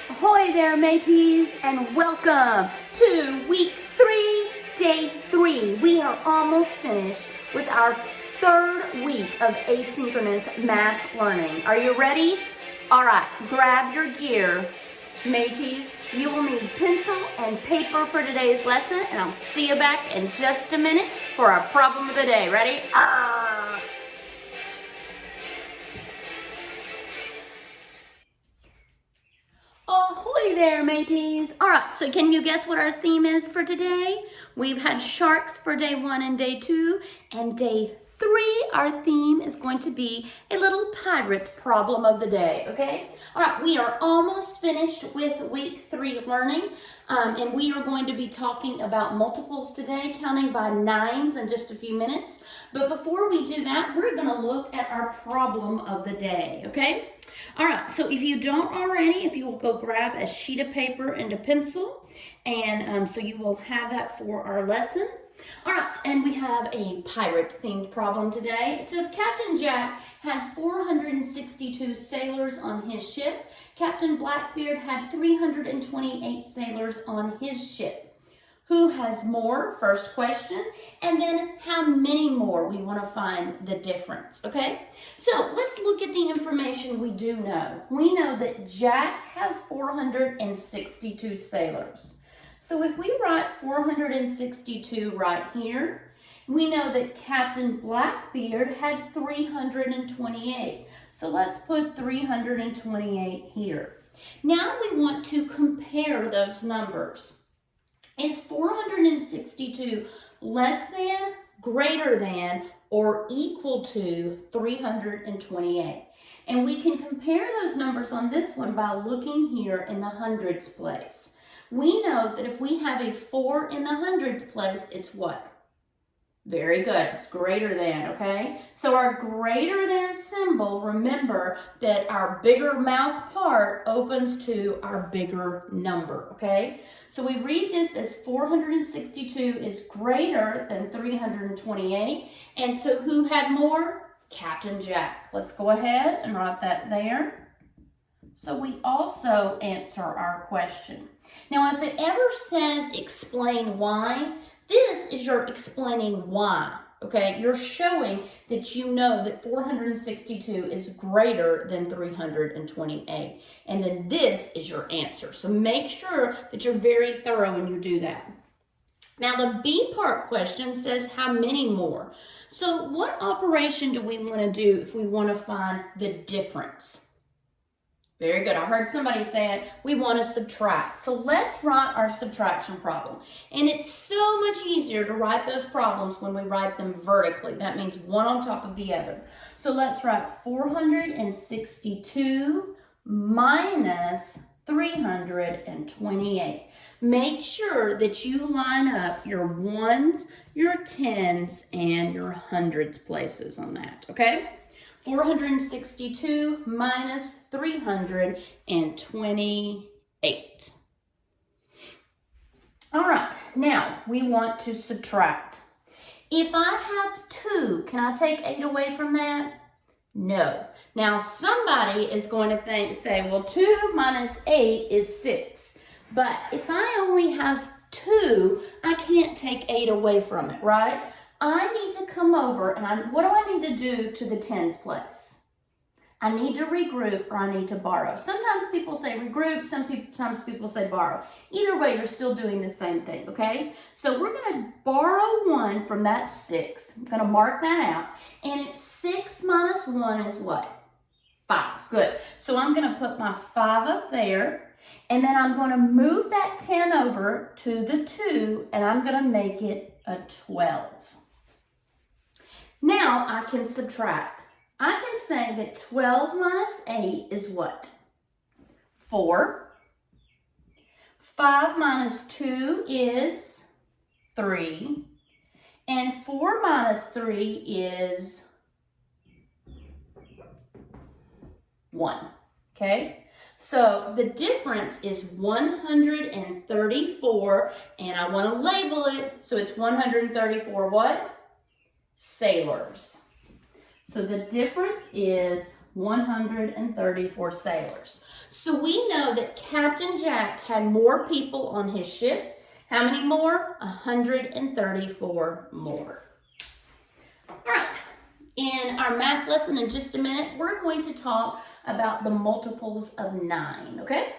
Ahoy there, mateys, and welcome to week 3, day 3. We are almost finished with our third week of asynchronous math learning. Are you ready? All right, grab your gear, mateys. You will need pencil and paper for today's lesson, and I'll see you back in just a minute for our problem of the day. Ready? Ahoy there, mateys. All right, so can you guess what our theme is for today? We've had sharks for day 1 and day 2, and day 3, our theme is going to be a little pirate problem of the day, okay? All right, we are almost finished with week 3 learning, and we are going to be talking about multiples today, counting by 9s in just a few minutes. But before we do that, we're gonna look at our problem of the day, okay? All right, so if you don't already, if you will go grab a sheet of paper and a pencil, and so you will have that for our lesson. All right, and we have a pirate-themed problem today. It says Captain Jack had 462 sailors on his ship. Captain Blackbeard had 328 sailors on his ship. Who has more? First question. And then how many more? We want to find the difference, okay? So let's look at the information we do know. We know that Jack has 462 sailors. So if we write 462 right here, we know that Captain Blackbeard had 328. So let's put 328 here. Now we want to compare those numbers. Is 462 less than, greater than, or equal to 328? And we can compare those numbers on this one by looking here in the hundreds place. We know that if we have a 4 in the hundreds place, it's what? Very good, it's greater than, okay? So our greater than symbol, remember that our bigger mouth part opens to our bigger number, okay? So we read this as 462 is greater than 328. And so who had more? Captain Jack. Let's go ahead and write that there. So we also answer our question. Now, if it ever says explain why, this is your explaining why, okay? You're showing that you know that 462 is greater than 328. And then this is your answer. So make sure that you're very thorough when you do that. Now, the B part question says how many more? So what operation do we want to do if we want to find the difference? Very good. I heard somebody saying we want to subtract. So let's write our subtraction problem. And it's so much easier to write those problems when we write them vertically. That means one on top of the other. So let's write 462 minus 328. Make sure that you line up your ones, your tens, and your hundreds places on that, okay? 462 minus 328. All right, now we want to subtract. If I have 2, can I take 8 away from that? No. Now somebody is going to say, well, 2 minus 8 is 6. But if I only have 2, I can't take 8 away from it, right? I need to come over and what do I need to do to the tens place? I need to regroup or I need to borrow. Sometimes people say regroup, sometimes people say borrow. Either way, you're still doing the same thing, okay? So we're gonna borrow 1 from that 6. I'm gonna mark that out. And it's 6 minus 1 is what? 5, good. So I'm gonna put my 5 up there. And then I'm gonna move that 10 over to the 2 and I'm gonna make it a 12. Now I can subtract. I can say that 12 minus 8 is what? 4. 5 minus 2 is 3. And 4 minus 3 is 1. Okay? So the difference is 134, and I want to label it, so it's 134 what? Sailors. So the difference is 134 sailors. So we know that Captain Jack had more people on his ship. How many more? 134 more. All right, in our math lesson in just a minute, we're going to talk about the multiples of 9, okay?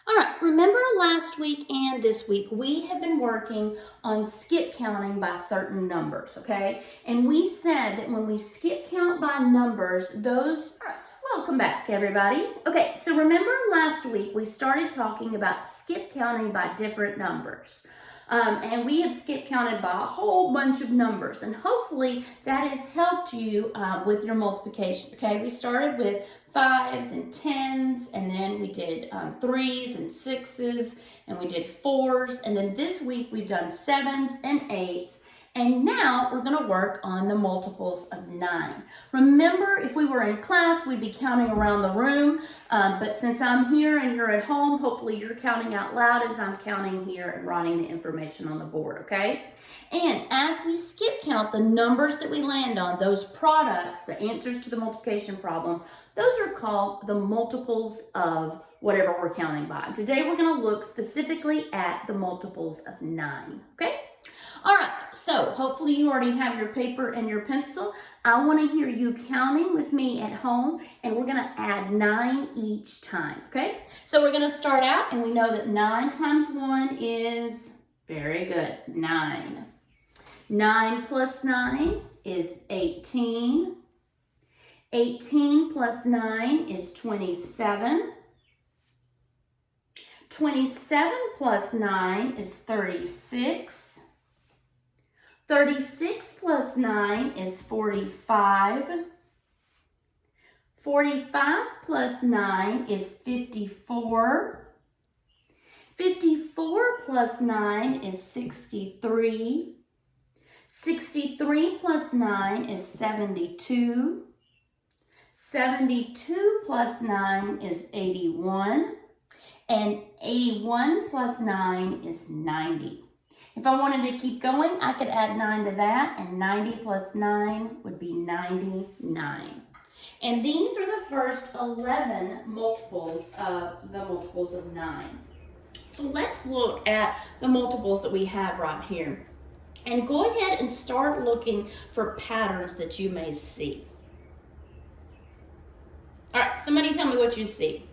All right, remember last week and this week, we have been working on skip counting by certain numbers, okay? And we said that when we skip count by numbers, those, all right, welcome back everybody. Okay, so remember last week, we started talking about skip counting by different numbers. And we have skip counted by a whole bunch of numbers, and hopefully that has helped you with your multiplication, okay? We started with 5s and 10s, and then we did 3s and 6s, and we did 4s, and then this week we've done 7s and 8s, and now we're going to work on the multiples of 9. Remember, if we were in class, we'd be counting around the room, but since I'm here and you're at home, hopefully you're counting out loud as I'm counting here and writing the information on the board, okay? And as we skip count the numbers that we land on, those products, the answers to the multiplication problem, those are called the multiples of whatever we're counting by. Today we're going to look specifically at the multiples of 9, okay? All right, so hopefully you already have your paper and your pencil. I want to hear you counting with me at home, and we're going to add 9 each time, okay? So we're going to start out, and we know that 9 times 1 is, very good, 9. 9 plus 9 is 18. 18 plus 9 is 27. 27 plus 9 is 36. 36 plus 9 is 45. 45 plus 9 is 54. 54 plus 9 is 63. 63 plus 9 is 72. 72 plus 9 is 81. And 81 plus 9 is 90. If I wanted to keep going, I could add 9 to that, and 90 plus 9 would be 99. And these are the first 11 multiples of the multiples of 9. So let's look at the multiples that we have right here. And go ahead and start looking for patterns that you may see. All right, somebody tell me what you see.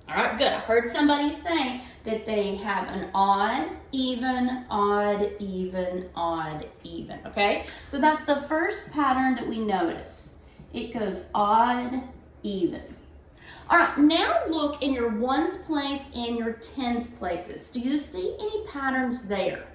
All right, good. I heard somebody say that they have an odd, even, odd, even, odd, even, okay? So that's the first pattern that we notice. It goes odd, even. All right, now look in your ones place and your tens places. Do you see any patterns there?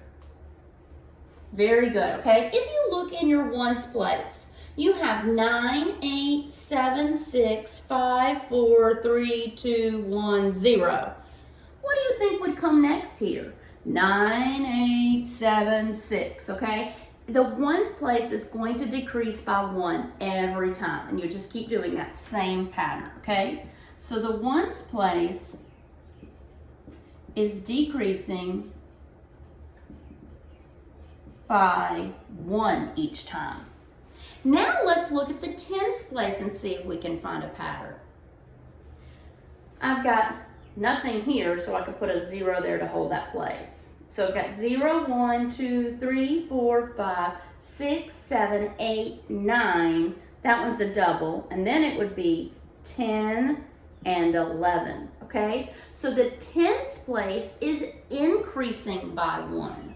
Very good, okay? If you look in your ones place, you have 9, 8, 7, 6, 5, 4, 3, 2, 1, 0. What do you think would come next here? 9, 8, 7, 6, okay? The ones place is going to decrease by 1 every time, and you just keep doing that same pattern, okay? So the ones place is decreasing by 1 each time. Now let's look at the tens place and see if we can find a pattern. I've got nothing here, so I could put a 0 there to hold that place. So I've got 0, 1, 2, 3, 4, 5, 6, 7, 8, 9. That one's a double, and then it would be 10 and 11, okay? So the tens place is increasing by 1.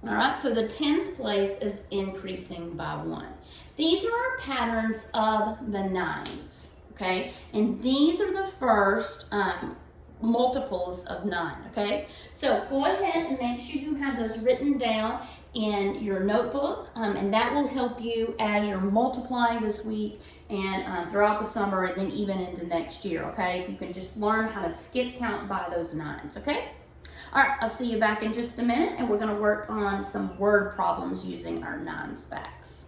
All right, so the tens place is increasing by 1. These are our patterns of the nines, okay? And these are the first multiples of 9, okay? So go ahead and make sure you have those written down in your notebook, and that will help you as you're multiplying this week and throughout the summer and then even into next year, okay? If you can just learn how to skip count by those nines, okay? All right, I'll see you back in just a minute, and we're going to work on some word problems using our nines facts.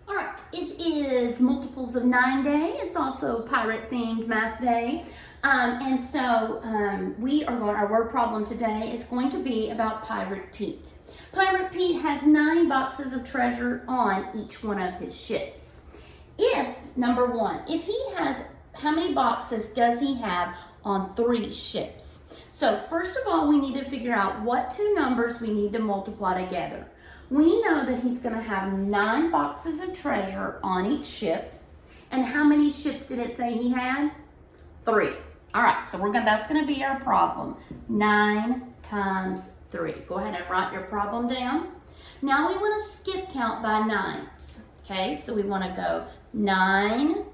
All right, it is multiples of 9 day. It's also pirate themed math day. Our word problem today is going to be about Pirate Pete. Pirate Pete has 9 boxes of treasure on each one of his ships. Number one, how many boxes does he have on 3 ships? So first of all, we need to figure out what 2 numbers we need to multiply together. We know that he's going to have 9 boxes of treasure on each ship. And how many ships did it say he had? 3. All right, so that's going to be our problem. 9 times 3. Go ahead and write your problem down. Now we want to skip count by 9s. Okay, so we want to go 9,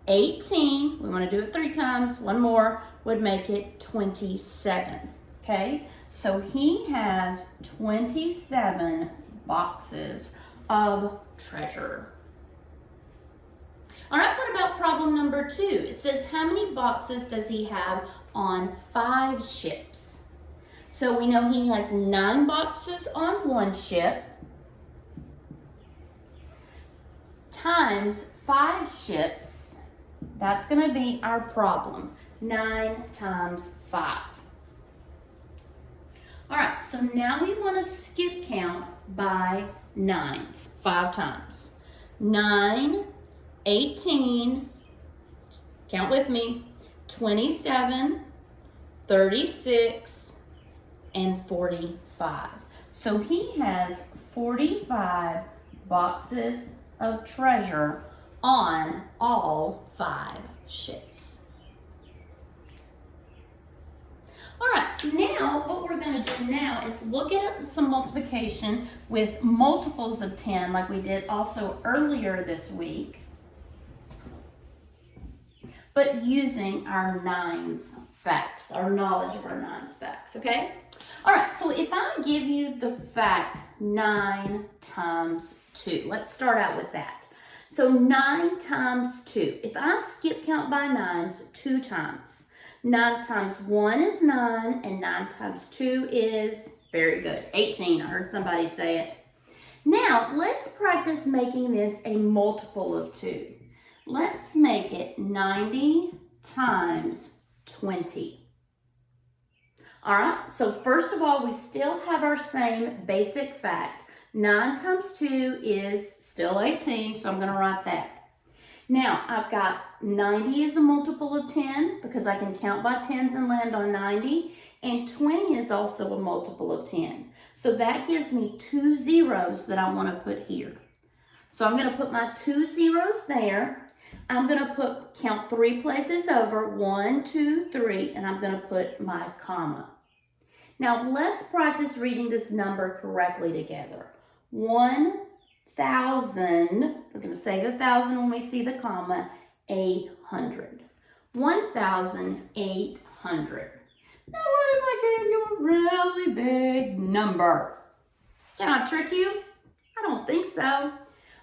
18. We want to do it 3 times. One more would make it 27. Okay, so he has 27 boxes of treasure. All right, what about problem number 2? It says, how many boxes does he have on 5 ships? So we know he has 9 boxes on one ship times 5 ships. That's going to be our problem. 9 times 5. All right, so now we want to skip count by 9s 5 times. 9, 18, count with me, 27, 36, and 45. So he has 45 boxes of treasure on all 5 ships. All right, now what we're going to do now is look at some multiplication with multiples of 10 like we did also earlier this week, but using our 9s facts, our knowledge of our 9s facts, okay? All right, so if I give you the fact 9 times 2, let's start out with that. So 9 times 2, if I skip count by 9s 2 times, 9 times 1 is 9, and 9 times 2 is, very good, 18. I heard somebody say it. Now, let's practice making this a multiple of 2. Let's make it 90 times 20. All right, so first of all, we still have our same basic fact. 9 times 2 is still 18, so I'm going to write that. Now, I've got 90 is a multiple of 10 because I can count by 10s and land on 90. And 20 is also a multiple of 10. So that gives me 2 zeros that I want to put here. So I'm going to put my 2 zeros there. I'm going to count 3 places over, 1, 2, 3, and I'm going to put my comma. Now, let's practice reading this number correctly together. 1,000, we're going to say the 1,000 when we see the comma, 800. 1,800. Now what if I gave you a really big number? Can I trick you? I don't think so.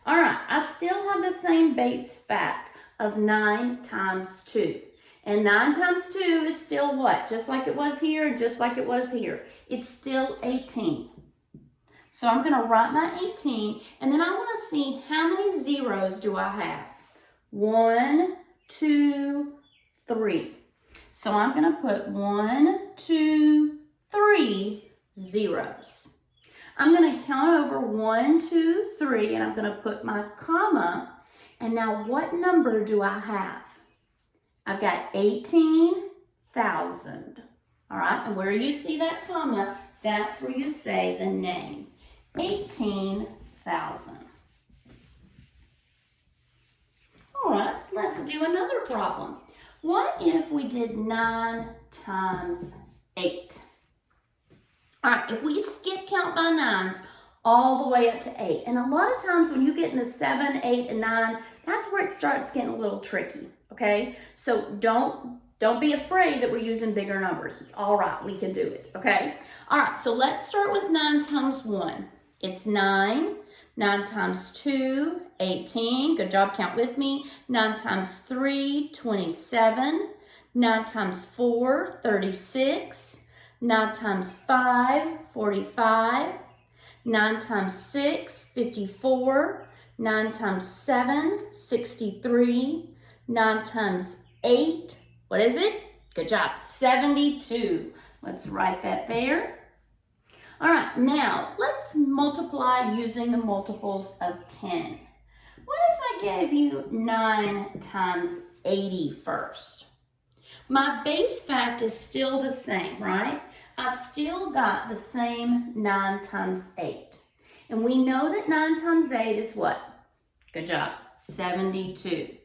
All right, I still have the same base fact of 9 times 2. And 9 times 2 is still what? Just like it was here and just like it was here. It's still 18. So I'm going to write my 18, and then I want to see how many zeros do I have. 1, 2, 3. So I'm going to put 1, 2, 3 zeros. I'm going to count over 1, 2, 3, and I'm going to put my comma. And now what number do I have? I've got 18,000. All right, and where you see that comma, that's where you say the name. 18,000. All right, let's do another problem. What if we did 9 times 8? All right, if we skip count by 9s all the way up to 8, and a lot of times when you get into 7, 8, and 9, that's where it starts getting a little tricky, okay? So don't be afraid that we're using bigger numbers. It's all right, we can do it, okay? All right, so let's start with 9 times 1. It's 9. 9 times 2, 18. Good job, count with me. 9 times 3, 27. 9 times 4, 36. 9 times 5, 45. 9 times 6, 54. 9 times 7, 63. 9 times 8, what is it? Good job, 72. Let's write that there. All right, now let's multiply using the multiples of 10. What if I gave you 9 times 80 first? My base fact is still the same, right? I've still got the same 9 times 8. And we know that 9 times 8 is what? Good job, 72.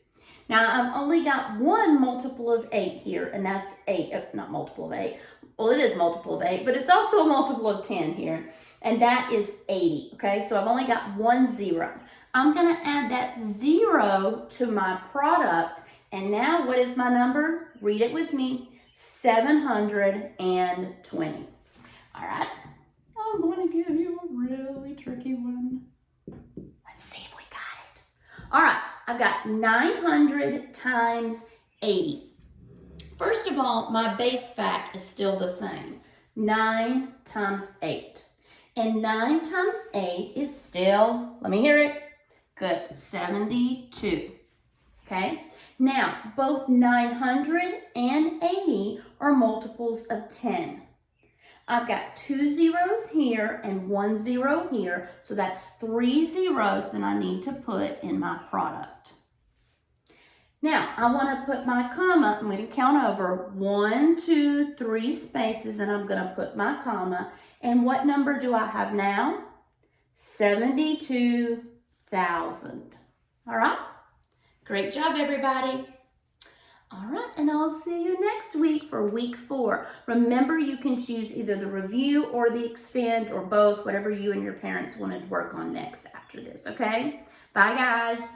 Now I've only got one multiple of 8 here, and that's 8, not multiple of 8. Well, it is multiple of 8, but it's also a multiple of 10 here, and that is 80, okay? So I've only got one 0. I'm gonna add that 0 to my product, and now what is my number? Read it with me, 720. All right, I'm gonna give you a really tricky one. Let's see if we got it. All right, I've got 900 times 80. First of all, my base fact is still the same, 9 times 8. And 9 times 8 is still, let me hear it, good, 72, okay? Now, both 900 and 80 are multiples of 10. I've got 2 zeros here and 1 0 here, so that's 3 zeros that I need to put in my product. Now, I want to put my comma. I'm going to count over 1, 2, 3 spaces, and I'm going to put my comma. And what number do I have now? 72,000. All right? Great job, everybody. All right, and I'll see you next week for week 4. Remember, you can choose either the review or the extend or both, whatever you and your parents want to work on next after this, okay? Bye, guys.